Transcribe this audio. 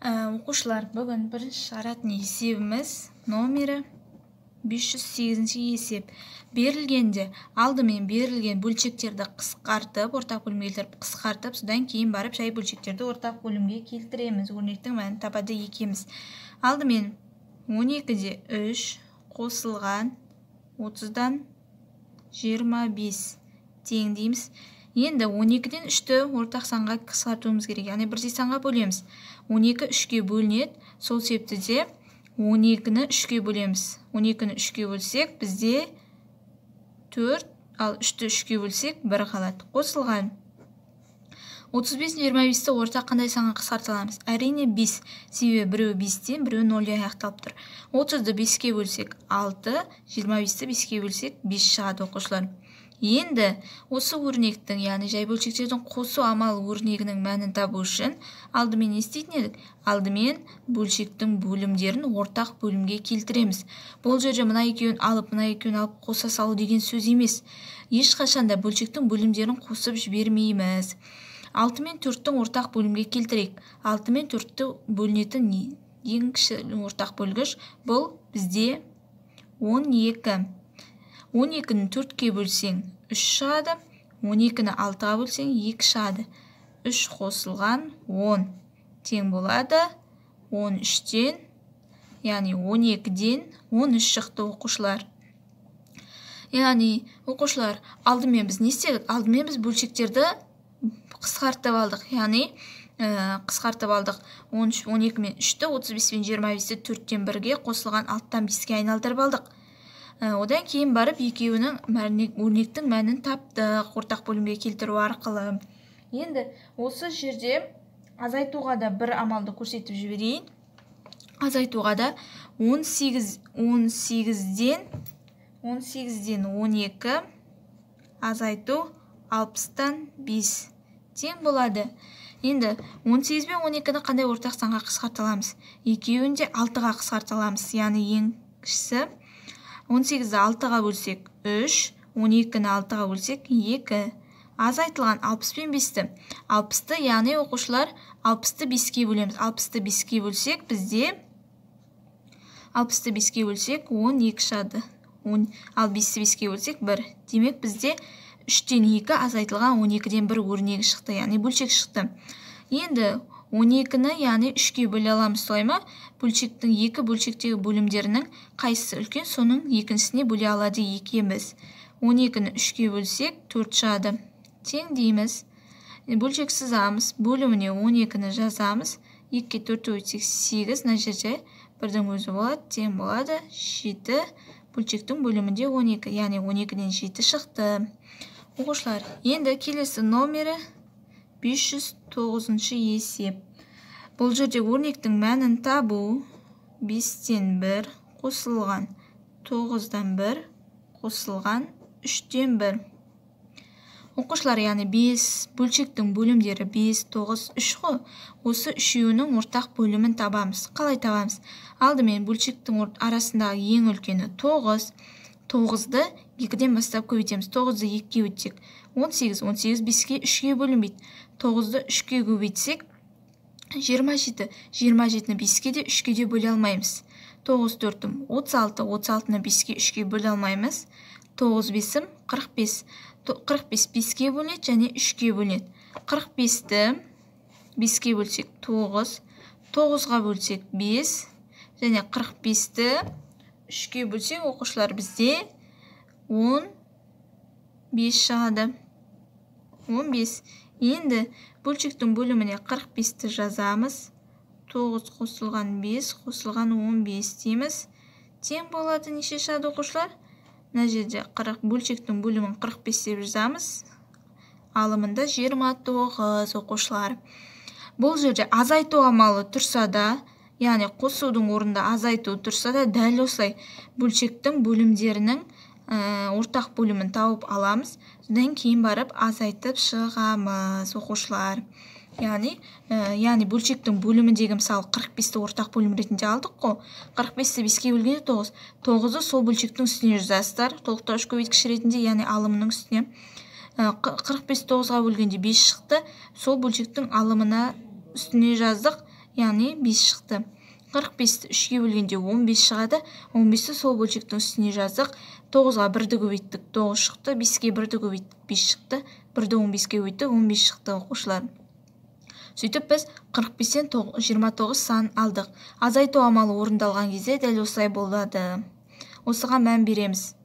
Оқушылар, бүгін бірінші шығаратын есебіміз номері 508 есеп. Берілгенде алдымен берілген бөлшектерді қысқартып, ортақ бөлімге келтіріп қысқартып, содан кейін барып жай бөлшектерді ортақ бөлімге келтіреміз. Өрнектің мәнін табады екеміз. Алдымен 12-де 3 қосылған 30-дан 25 тең дейміз. Енді 12-ден 3-ті ортақ санға қысқартуымыз керек, яғни бірдей санға бөлеміз. 12 3-ке бөлінеді, сол себепті де 12-ні 3-ке бөлеміз. 12-ні 3-ке бөлсек, бізде 4, ал 3-ті 3-ке бөлсек 1 қалады. Қосылған 35-ні 25-ті ортақ қандай санға қысқарталамыз? Әрине 5, себебі біреуі 5-тен, біреуі 0-де аяқталып тұр. 30-ды 5-ке бөлсек 6, 25-ті 5-ке бөлсек 5 шығады оқушылар. Енді осы өрнектің, яғни жай бөлшектердің қосу амалы өрнегінің мәнін табу үшін алдымен не істейтін едік? Алдымен бөлшектің бөлімдерін ортақ бөлімге келтіреміз. Бұл жерде мына екеуін алып қоса салу деген сөз емес. Ешқашанда бөлшектің бөлімдерін қосып жібермейміз. 6 мен 4-тің ортақ бөлімге келтірейік. 6 мен 4-ті бөлінетін ең кіші ортақ бөлгіш бұл бізде 12. 12-ні 4-ке бөлсең 3 шығады, 12-ні 6-ға бөлсең 2 шығады. 3 қосылған 10 тең болады 13-тен, яғни 12-ден 13 шықты оқушылар. Яғни оқушылар, алдымен біз не істедік? Алдымен біз бөлшектерді қысқартып алдық, яғни қысқартып алдық. 12 мен 3-ті, 35 мен 25-ті 4-тен 1-ге қосылған 6-тан 5-ке айналдырып алдық. Одан кейін барып екеуінің өрнектің мәнін таптық ортақ бөлімге келтіру арқылы. Енді осы жерде азайтуға да бір амалды көрсетіп жіберейін. Азайтуға да 18-ден 12 азайту 60-тан 5 тең болады. Енді 18 бен 12-ні қандай ортақ санға қысқарталамыз? Екеуін де 6-ға қысқарталамыз, яғни ең кішісі. 18-ді 6-ға бөлсек 3, 12-ні 6-ға бөлсек 2. Азайтылған 60 пен 5-ті. 60-ты, яғни оқушылар 60-ты 5-ке бөлеміз. 60-ты 5-ке бөлсек, бізде 60-ты 5-ке бөлсек 12 шығады. Ал 5-ті 5-ке бөлсек 1. Демек бізде 3-тен 2 азайтылған 12-ден 1 өрнегі шықты, яғни бөлшек шықты. Енді 12-ні, яғни 3-ке бөле аламыз, солай ма? Бөлшектің екі бөлшектегі бөлімдерінің қайсысы үлкен, соның екіншісіне бөле алады екеміз. 12-ні 3-ке бөлсек 4 шығады. Тең дейміз. Бөлшек сызамыз, бөліміне 12-ні жазамыз. 2-ке 4-ті өтсек 8, мына жерде 1-дің өзі болады, тең болады 7. Бөлшектің бөлімінде 12, яғни 12-ден 7 шықты. Оқушылар, енді келесі номері 509 есеп. Бұл жерде өрнектің мәнін табу 5-тен 1 қосылған 9-дан 1 қосылған 3-тен 1. Оқушылар, яғни 5 бөлшектің бөлімдері 5, 9, 3 қой. Осы үшеуінің ортақ бөлімін табамыз. Қалай табамыз? Алдымен бөлшектің арасындағы ең үлкені 9. 9-ды 2-ден бастап көбейтеміз. 9-ды 2-ке өтсек 18. 18 5-ке 3-ке бөлінбейді. 9-ды 3-ке көбейтсек 27. 27-ні 5-ке де 3-ке де бөле алмаймыз. 9 4-ім 36. 36-ны 5-ке 3-ке бөле алмаймыз. 9 5-ім 45. 45 5-ке бөлінеді және 3-ке бөлінеді. 45-ті 5-ке бөлсек 9. 9-ға бөлсек 5. Және 45-ті 3-ке бөлсек оқушылар бізде 15 шығады. 15. Енді бөлшектің бөліміне 45-ті жазамыз. 9 қосылған 5 қосылған 15 дейміз. Тең болады неше шығады оқушылар? Мына жерде бөлшектің бөлімін 45 деп жазамыз. Алымында 29 оқушылар. Бұл жерде азайту амалы тұрса да, яғни қосудың орнында азайту тұрса да, дәл осылай бөлшектің бөлімдерінің ортақ бөлімін тауып аламыз. Содан кейін барып азайтып шығамыз оқушылар. Яғни бөлшектің бөліміндегі мысалы 45-ті ортақ бөлім ретінде алдық қой. 45-ті 5-ке бөлгенде 9. 9-ды сол бөлшектің үстіне жазасыздар. Толықтырғыш көбейткіш ретінде, яғни алымының үстіне. 45 9-ға бөлгенде 5 шықты. Сол бөлшектің алымына үстіне жаздық. яғни 5 шықты. 45-ті 3-ге бөлгенде 15 шығады. 15-ті сол бөлшектің үстіне жаздық. 9-ға 1-ді көбейттік, 9 шықты. 5-ге 1-ді көбейттік, 5 шықты. 1-ді 15-ге көбейттік, 15 шықты оқушылар. Сөйтіп біз 45-тен 29 сан алдық. Азайту амалы орындалған кезде дәл осылай болады. Осыған мән береміз.